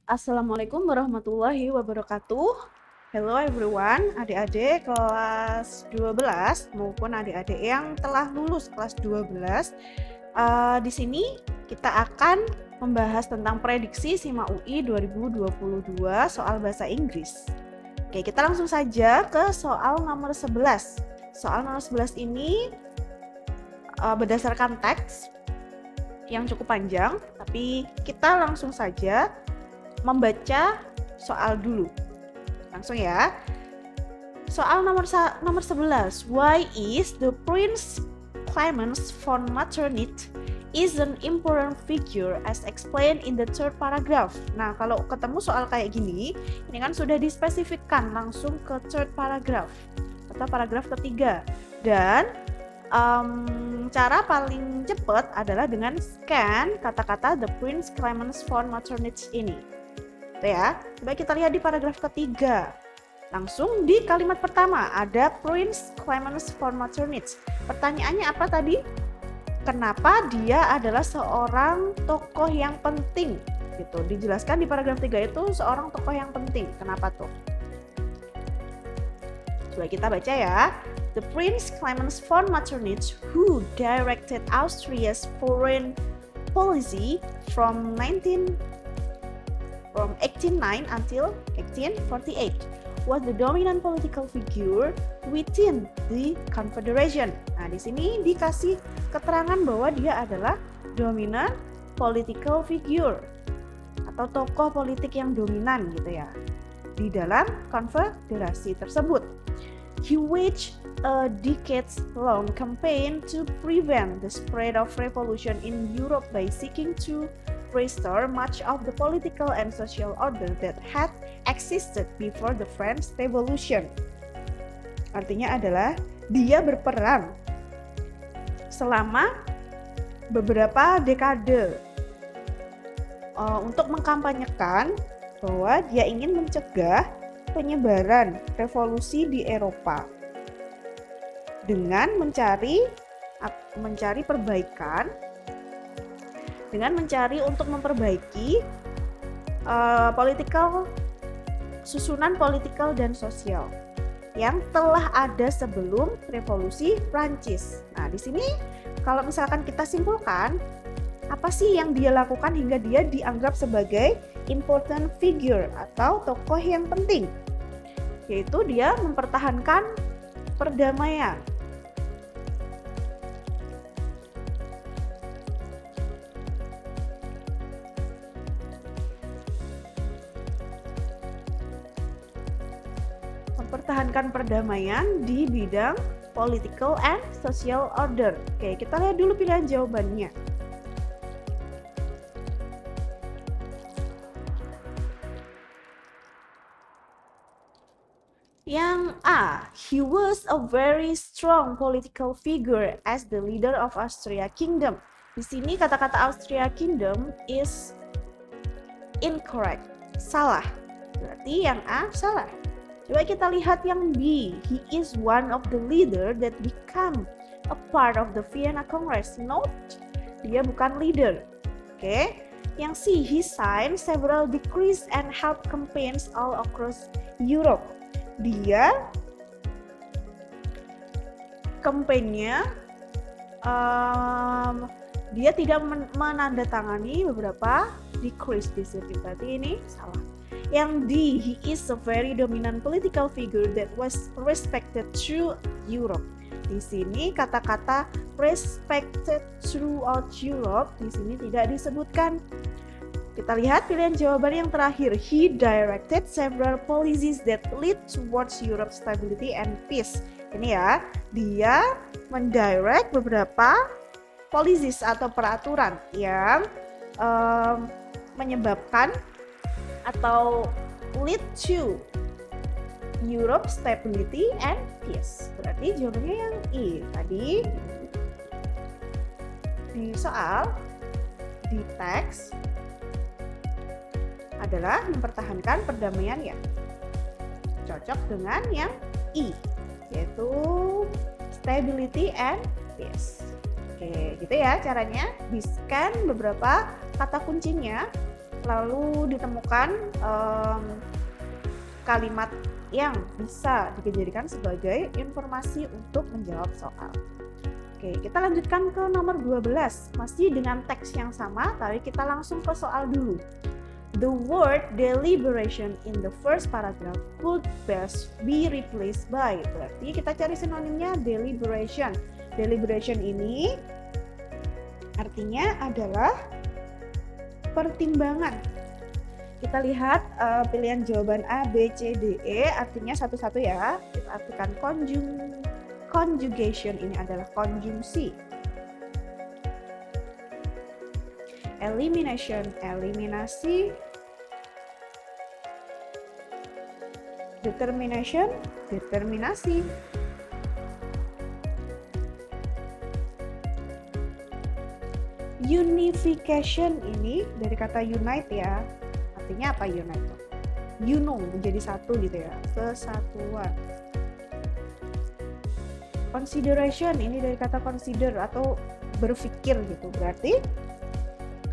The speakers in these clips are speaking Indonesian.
Assalamualaikum warahmatullahi wabarakatuh. Hello everyone, adik-adik kelas 12 maupun adik-adik yang telah lulus kelas 12. Di sini kita akan membahas tentang prediksi SIMA UI 2022 soal bahasa Inggris. Oke, kita langsung saja ke soal nomor 11. Soal nomor 11 ini berdasarkan teks yang cukup panjang, tapi kita langsung saja membaca soal dulu. Langsung ya. Soal nomor 11. Why is the Prince Clemens von Metternich is an important figure as explained in the third paragraph? Nah, kalau ketemu soal kayak gini, ini kan sudah dispesifikkan langsung ke third paragraph atau paragraf ketiga. Dan cara paling cepat adalah dengan scan kata-kata the Prince Clemens von Metternich ini. Ya, coba kita lihat di paragraf ketiga. Langsung di kalimat pertama ada Prince Clemens von Metternich. Pertanyaannya apa tadi? Kenapa dia adalah seorang tokoh yang penting? Gitu. Dijelaskan di paragraf 3 itu seorang tokoh yang penting. Kenapa tuh? Coba kita baca ya. The Prince Clemens von Metternich, who directed Austria's foreign policy from 1809 until 1848, was the dominant political figure within the Confederation. Nah, di sini dikasih keterangan bahwa dia adalah dominant political figure atau tokoh politik yang dominan gitu ya di dalam konfederasi tersebut. He waged a decades-long campaign to prevent the spread of revolution in Europe by seeking to restore much of the political and social order that had existed before the French Revolution. Artinya adalah dia berperang selama beberapa dekade untuk mengkampanyekan bahwa dia ingin mencegah penyebaran revolusi di Eropa dengan mencari perbaikan, dengan mencari untuk memperbaiki susunan politikal dan sosial yang telah ada sebelum revolusi Prancis. Nah, di sini kalau misalkan kita simpulkan, apa sih yang dia lakukan hingga dia dianggap sebagai important figure atau tokoh yang penting? Yaitu dia mempertahankan perdamaian. Mempertahankan perdamaian di bidang political and social order. Oke, kita lihat dulu pilihan jawabannya. Yang A, he was a very strong political figure as the leader of Austria Kingdom. Di sini kata-kata Austria Kingdom is incorrect, salah. Berarti yang A salah. Coba kita lihat yang B. He is one of the leader that become a part of the Vienna Congress. Note, dia bukan leader. Oke. Yang C. He signed several decrees and held campaigns all across Europe. Dia kampanye, dia tidak menandatangani beberapa decrees di sini. Berarti ini salah. Yang D, he is a very dominant political figure that was respected through Europe. Di sini kata-kata respected throughout Europe di sini tidak disebutkan. Kita lihat pilihan jawaban yang terakhir. He directed several policies that lead towards Europe's stability and peace. Ini ya, dia mendirect beberapa policies atau peraturan yang menyebabkan atau lead to Europe stability and peace. Berarti jawabannya yang I. Tadi di soal, di teks adalah mempertahankan perdamaian ya. Cocok dengan yang I, yaitu stability and peace. Oke, gitu ya caranya. Di-scan beberapa kata kuncinya lalu ditemukan kalimat yang bisa dijadikan sebagai informasi untuk menjawab soal. Oke, kita lanjutkan ke nomor 12. Masih dengan teks yang sama, tapi kita langsung ke soal dulu. The word deliberation in the first paragraph could best be replaced by. Berarti kita cari sinonimnya deliberation. Deliberation ini artinya adalah pertimbangan. Kita lihat pilihan jawaban A, B, C, D, E artinya satu-satu ya. Kita artikan conjugation ini adalah konjungsi. Elimination, eliminasi. Determination, determinasi. Unification ini dari kata unite ya. Artinya apa unite? Menjadi satu gitu ya, kesatuan. Consideration ini dari kata consider atau berpikir gitu, berarti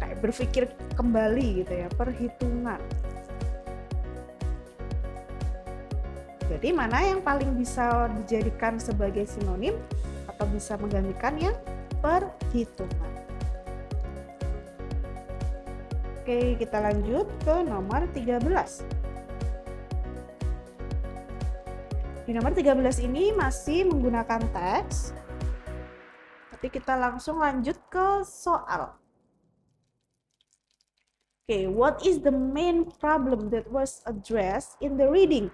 kayak berpikir kembali gitu ya, perhitungan. Jadi mana yang paling bisa dijadikan sebagai sinonim atau bisa menggantikan yang perhitungan. Oke, kita lanjut ke nomor 13. Di nomor 13 ini masih menggunakan teks, tapi kita langsung lanjut ke soal. Oke, what is the main problem that was addressed in the reading?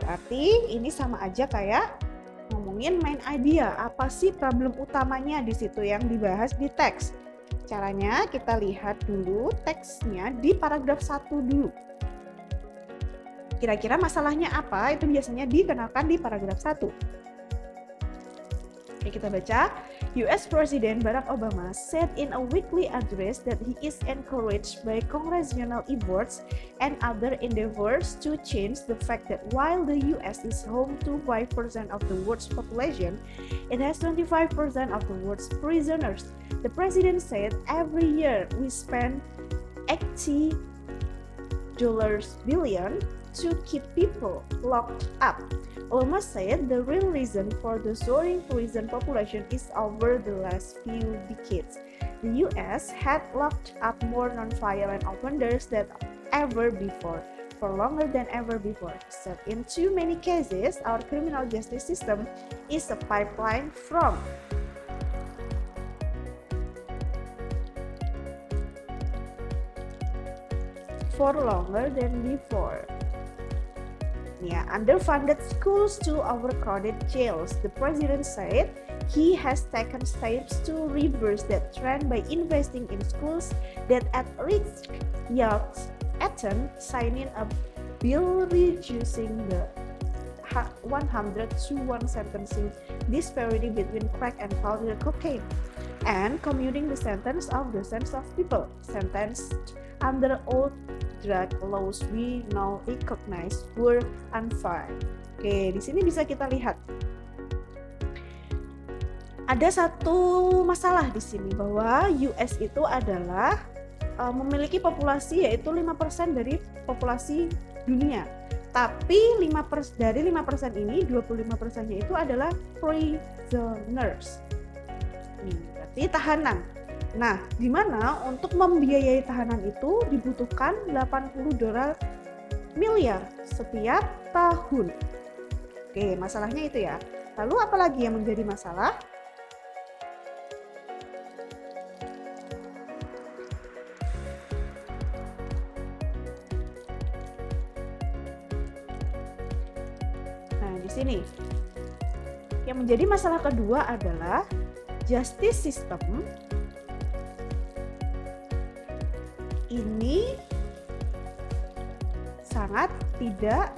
Berarti ini sama aja kayak ngomongin main idea. Apa sih problem utamanya di situ yang dibahas di teks? Caranya kita lihat dulu teksnya di paragraf 1 dulu. Kira-kira masalahnya apa? Itu biasanya dikenalkan di paragraf 1. Oke, kita baca. US President Barack Obama said in a weekly address that he is encouraged by congressional efforts and other endeavors to change the fact that while the US is home to 5% of the world's population, it has 25% of the world's prisoners. The president said every year we spend $80 billion to keep people locked up. Obama said the real reason for the soaring prison population is over the last few decades. The US had locked up more non-violent offenders than ever before, for longer than ever before. He said in too many cases, our criminal justice system is a pipeline from for longer than before. Underfunded schools to overcrowded jails. The president said he has taken steps to reverse that trend by investing in schools that at risk young adults, signing a bill reducing the 100-to-1 sentencing disparity between crack and powder cocaine, and commuting the sentence of dozens of people sentenced under old drug laws we now recognize were unfair. Oke, di sini bisa kita lihat ada satu masalah di sini bahwa US itu adalah memiliki populasi yaitu 5% dari populasi dunia. Tapi dari 5% ini 25%-nya itu adalah prisoners. Berarti tahanan. Nah, di mana untuk membiayai tahanan itu dibutuhkan $80 miliar setiap tahun. Oke, masalahnya itu ya. Lalu apa lagi yang menjadi masalah? Nah, di sini yang menjadi masalah kedua adalah justice system ini sangat tidak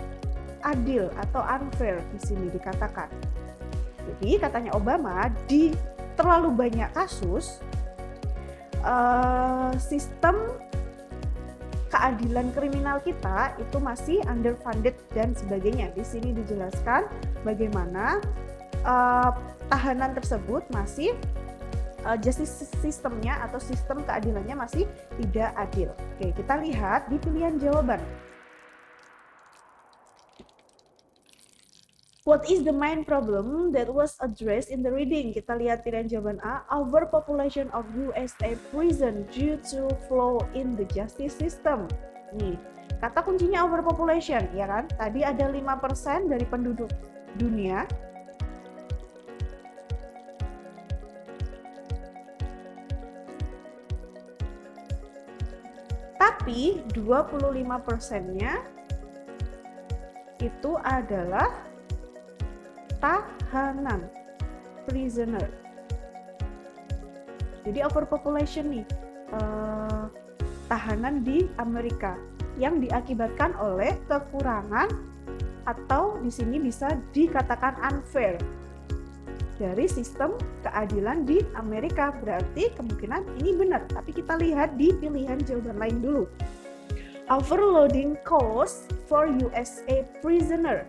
adil atau unfair di sini dikatakan. Jadi katanya Obama di terlalu banyak kasus sistem keadilan kriminal kita itu masih underfunded dan sebagainya. Di sini dijelaskan bagaimana tahanan tersebut masih justice sistemnya atau sistem keadilannya masih tidak adil. Oke, kita lihat di pilihan jawaban. What is the main problem that was addressed in the reading? Kita lihat pilihan jawaban A, overpopulation of USA prison due to flaw in the justice system. Nih, kata kuncinya overpopulation, ya kan? Tadi ada 5% dari penduduk dunia. Tapi 25%-nya itu adalah tahanan, prisoner. Jadi overpopulation nih, tahanan di Amerika yang diakibatkan oleh kekurangan atau di sini bisa dikatakan unfair dari sistem keadilan di Amerika. Berarti kemungkinan ini benar, tapi kita lihat di pilihan jawaban lain dulu. Overloading cost for USA prisoner.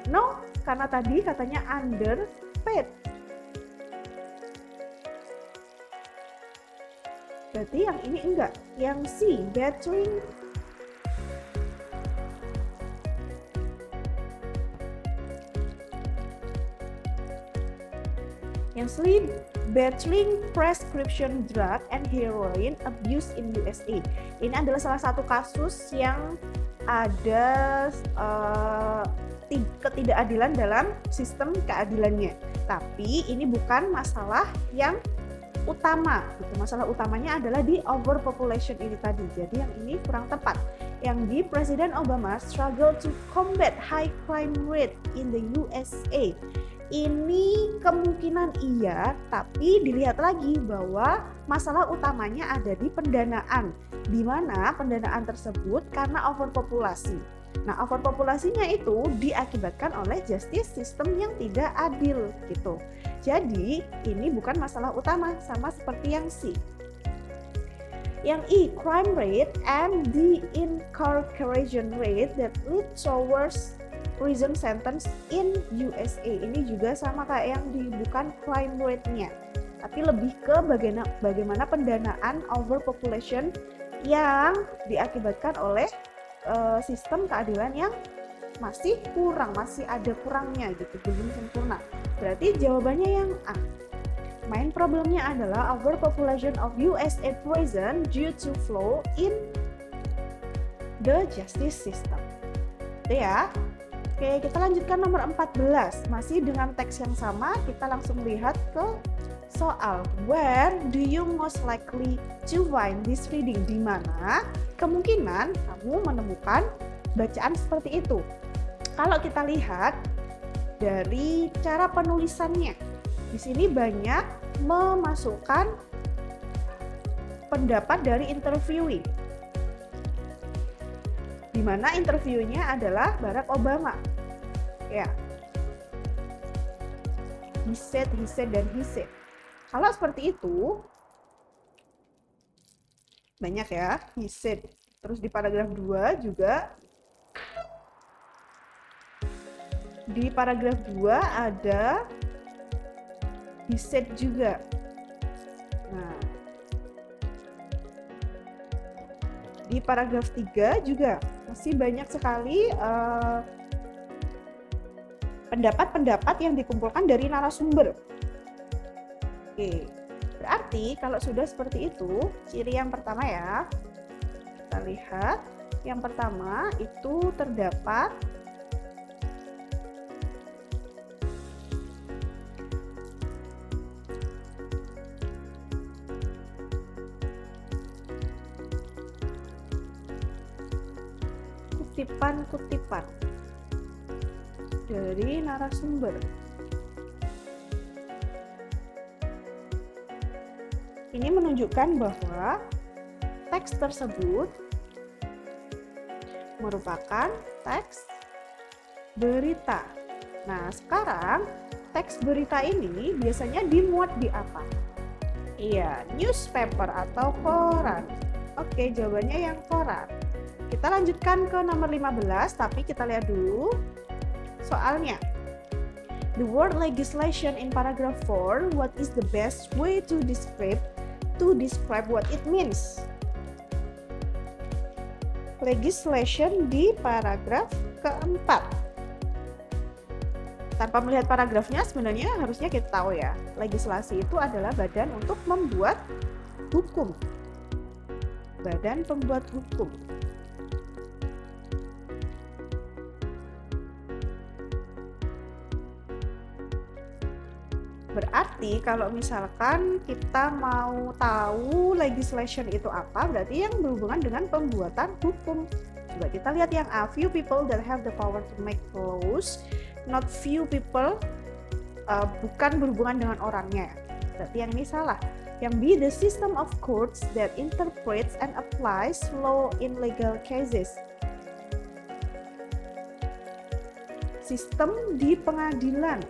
No, karena tadi katanya underpaid. Berarti yang ini enggak. Yang C, battling. Yang C, battling prescription drug and heroin abuse in USA. Ini adalah salah satu kasus yang ada ketidakadilan dalam sistem keadilannya. Tapi ini bukan masalah yang utama. Masalah utamanya adalah di overpopulation ini tadi. Jadi yang ini kurang tepat. Yang di Presiden Obama struggle to combat high crime rate in the USA. Ini kemungkinan iya, tapi dilihat lagi bahwa masalah utamanya ada di pendanaan, di mana pendanaan tersebut karena overpopulasi. Nah, overpopulasinya itu diakibatkan oleh justice system yang tidak adil gitu. Jadi, ini bukan masalah utama, sama seperti yang C. Yang E, crime rate and the incarceration rate that lead towards prison sentence in USA. Ini juga sama kayak yang di bukan crime rate-nya, tapi lebih ke bagaimana pendanaan overpopulation yang diakibatkan oleh sistem keadilan yang masih kurang, masih ada kurangnya gitu, belum sempurna. Berarti jawabannya yang A. Main problemnya adalah overpopulation of USA prison due to flaw in the justice system. Itu ya. Oke, kita lanjutkan nomor 14. Masih dengan teks yang sama, kita langsung lihat ke soal. Where do you most likely to find this reading? Di mana kemungkinan kamu menemukan bacaan seperti itu? Kalau kita lihat dari cara penulisannya, di sini banyak memasukkan pendapat dari interviewee, di mana interviewnya adalah Barack Obama. Ya, he said, dan he said. Kalau seperti itu, banyak ya, he said. Terus di paragraf 2 juga, di paragraf 2 ada he said juga. Nah, di paragraf 3 juga masih banyak sekali pendapat-pendapat yang dikumpulkan dari narasumber. Oke, berarti kalau sudah seperti itu, ciri yang pertama ya, kita lihat. Yang pertama itu terdapat kutipan-kutipan dari narasumber. Ini menunjukkan bahwa teks tersebut merupakan teks berita. Nah, sekarang teks berita ini biasanya dimuat di apa? Iya, newspaper atau koran. Oke, jawabannya yang koran. Kita lanjutkan ke nomor 15, tapi kita lihat dulu soalnya. The word legislation in paragraph 4, what is the best way to describe what it means? Legislation di paragraf keempat. Tanpa melihat paragrafnya sebenarnya harusnya kita tahu ya, legislasi itu adalah badan untuk membuat hukum. Badan pembuat hukum. Berarti kalau misalkan kita mau tahu legislation itu apa, berarti yang berhubungan dengan pembuatan hukum. Coba kita lihat yang A, few people that have the power to make laws, not few people, bukan berhubungan dengan orangnya. Berarti yang ini salah. Yang B, the system of courts that interprets and applies law in legal cases. Sistem di pengadilan.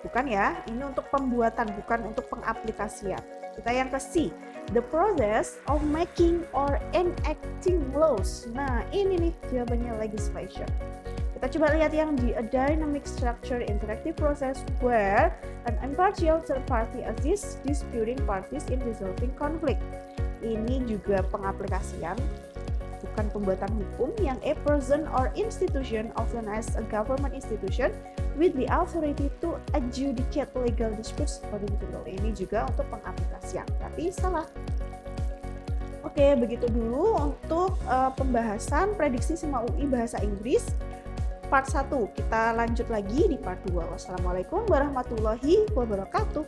Bukan ya, ini untuk pembuatan, bukan untuk pengaplikasian. Kita yang ke C, the process of making or enacting laws. Nah, ini nih jawabannya legislation. Kita coba lihat yang D, a dynamic structure interactive process where an impartial third party assists disputing parties in resolving conflict. Ini juga pengaplikasian, bukan pembuatan hukum. Yang A, person or institution often as a government institution with the authority to adjudicate legal disputes according to law. Ini juga untuk pengaplikasian, tapi salah. Oke, begitu dulu untuk pembahasan prediksi SIMA UI Bahasa Inggris part 1. Kita lanjut lagi di part 2. Wassalamualaikum warahmatullahi wabarakatuh.